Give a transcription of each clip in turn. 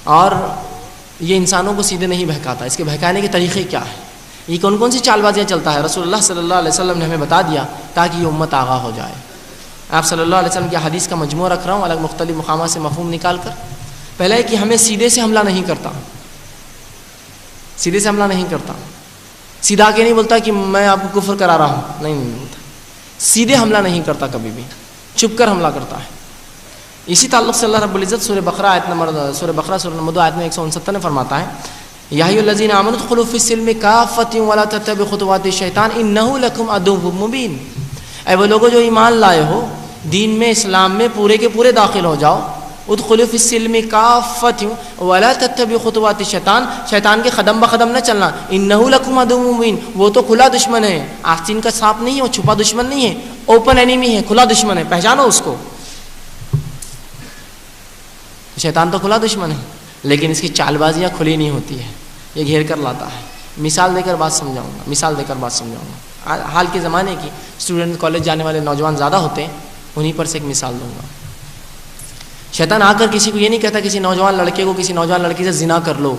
اور یہ انسانوں کو سیدھے نہیں بہکاتا. اس کے بہکانے کے طریقے کیا ہیں؟ یہ کون کون سی چال بازیاں چلتا ہے؟ رسول اللہ صلی اللہ علیہ وسلم نے ہمیں بتا دیا تاکہ یہ امت آگاہ ہو جائے. آپ صلی اللہ علیہ وسلم کی حدیث کا مجموعہ رکھ رہا ہوں الگ مختلف مقامات سے مفہوم نکال کر. پہلا ہے کہ ہمیں سیدھے سے حملہ نہیں کرتا. سیدھے سے حملہ نہیں کرتا. سیدھا کے نہیں بولتا کہ میں آپ کو کفر کرا رہا ہوں، نہیں بولتا. سیدھے حملہ نہیں کرتا، کبھی بھی چھپ کر حملہ کرتا ہے. اسی تعلق سے اللہ رب العزت سورہ بقرہ سورہ نمبر 2 آیت میں 169 میں فرماتا ہے یا ایھا الذین آمنوا ادخلوا فی السلم کافۃ ولا تتبعوا خطوات الشیطان انہ لکم عدو مبین. اے وہ لوگوں جو ایمان لائے ہو، دین میں اسلام میں پورے کے پورے داخل ہو جاؤ. ادخلوا فی السلم کافۃ ولا تتبعوا خطوات الشیطان، شیطان کے قدم بقدم نہ چلنا. انہ لکم عدو مبین، وہ تو کھلا دشمن ہے، آستین کا سانپ نہیں ہے، وہ چھپا دشمن نہیں ہے، اوپن اینیمی ہے، کھلا دشمن ہے، پہچانو اس کو. شیطان تو کھلا دشمن ہے، لیکن اس کی چال بازیاں کھلی نہیں ہوتی ہے، یہ گھیر کر لاتا ہے. مثال دے کر بات سمجھاؤں گا. حال کے زمانے کی اسٹوڈنٹ کالج جانے والے نوجوان زیادہ ہوتے ہیں، انہی پر سے ایک مثال دوں گا. شیطان آ کر کسی کو یہ نہیں کہتا کسی نوجوان لڑکے کو کسی نوجوان لڑکی سے زنا کر لو.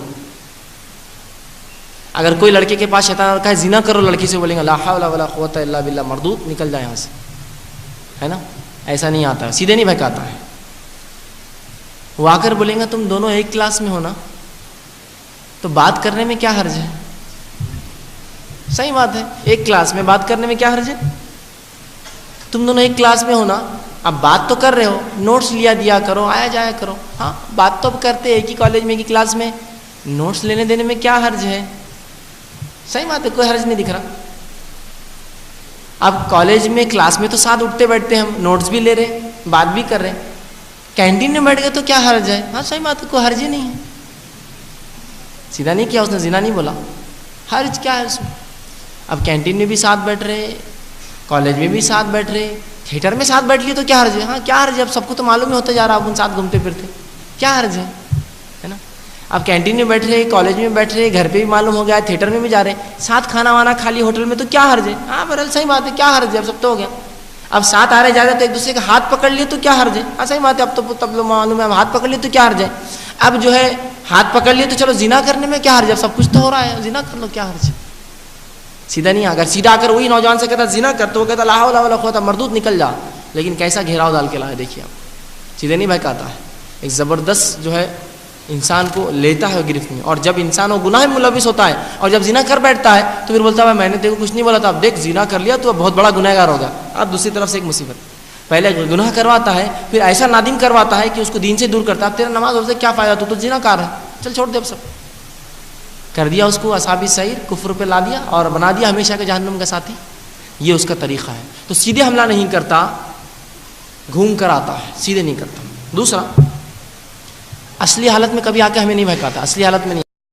اگر کوئی لڑکے کے پاس شیطان کہا ہے زنا کرو، لڑکی سے بولیں گے لا حول ولا قوت الا باللہ، مردود نکل جائے یہاں سے، ہے نا. ایسا نہیں آتا ہے، سیدھے نہیں بہکاتا ہے. وہ آ کر بولیں گا تم دونوں ایک کلاس میں ہو نا، تو بات کرنے میں کیا حرج ہے؟ صحیح بات ہے، ایک کلاس میں بات کرنے میں کیا حرج ہے؟ تم دونوں ایک کلاس میں ہو نا، اب بات تو کر رہے ہو، نوٹس لیا دیا کرو، آیا جایا کرو. ہاں بات تو کرتے ایک ہی کالج میں ایک ہی کلاس میں، نوٹس لینے دینے میں کیا حرج ہے؟ صحیح بات ہے، کوئی حرج نہیں دکھ رہا. اب کالج میں کلاس میں تو ساتھ اٹھتے بیٹھتے ہیں، ہم نوٹس بھی لے رہے بات بھی کر رہے ہیں. کینٹین میں بیٹھ گئے تو کیا حرج ہے؟ ہاں صحیح بات ہے، کوئی حرج ہی نہیں ہے. سیدھا نہیں کیا اس نے، زنا نہیں بولا، حرج کیا ہے اس میں؟ اب کینٹین میں بھی ساتھ بیٹھ رہے، کالج میں بھی ساتھ بیٹھ رہے، تھیٹر میں ساتھ بیٹھ لیے تو کیا حرج ہے؟ ہاں کیا حرج ہے، اب سب کو تو معلوم ہی ہوتا جا رہا، اب ان ساتھ گھومتے پھرتے، کیا حرج ہے نا. اب کینٹین میں بیٹھ رہے، کالج میں بیٹھ رہے، گھر پہ بھی معلوم ہو گیا، تھیٹر میں بھی جا رہے، ساتھ کھانا وانا کھا لی ہوٹل میں، تو کیا حرج ہے؟ ہاں بہرحال صحیح بات ہے، کیا حرج ہے، اب سب تو ہو گیا. اب ساتھ آ رہے جا رہے تو ایک دوسرے کا ہاتھ پکڑ لیے تو کیا حرج ہے؟ ہاں صحیح بات ہے، اب تو تب لوگ معلوم ہے، اب ہاتھ پکڑ لیے تو کیا حرج ہے؟ اب جو ہے ہاتھ پکڑ لیے تو چلو زنا کرنے میں کیا حرج ہے، اب سب کچھ تو ہو رہا ہے، زنا کر لو، کیا حرج ہے؟ سیدھا نہیں. اگر سیدھا آ کر وہی نوجوان سے کہتا زنا کر تو وہ کہتا لا حول ولا قوت، مردود نکل جا. لیکن کیسا گھیراؤ ڈال کے لایا دیکھیے آپ، سیدھے نہیں بہکاتا ہے. ایک زبردست جو ہے انسان کو لیتا ہے گرفت میں. اور جب انسان وہ گناہ میں ملوث ہوتا ہے اور جب زنا کر بیٹھتا ہے تو پھر بولتا ہے میں نے دیکھو کچھ نہیں بولا تھا، اب دیکھ زنا کر لیا تو بہت بڑا گنہگار ہوگا. اب دوسری طرف سے ایک مصیبت، پہلے گناہ کرواتا ہے، پھر ایسا نادم کرواتا ہے کہ اس کو دین سے دور کرتا ہے. اب تیرا نماز سے کیا فائدہ، تو زنا کار ہے، چل چھوڑ دے. اب سب کر دیا اس کو اصحاب السعیر، کفر پہ لا دیا اور بنا دیا ہمیشہ کے جہنم کا ساتھی. یہ اس کا طریقہ ہے. تو سیدھے حملہ نہیں کرتا، گھوم کر آتا ہے، سیدھے نہیں کرتا. دوسرا، اصلی حالت میں کبھی آ کے ہمیں نہیں بہکاتا، اصلی حالت میں نہیں.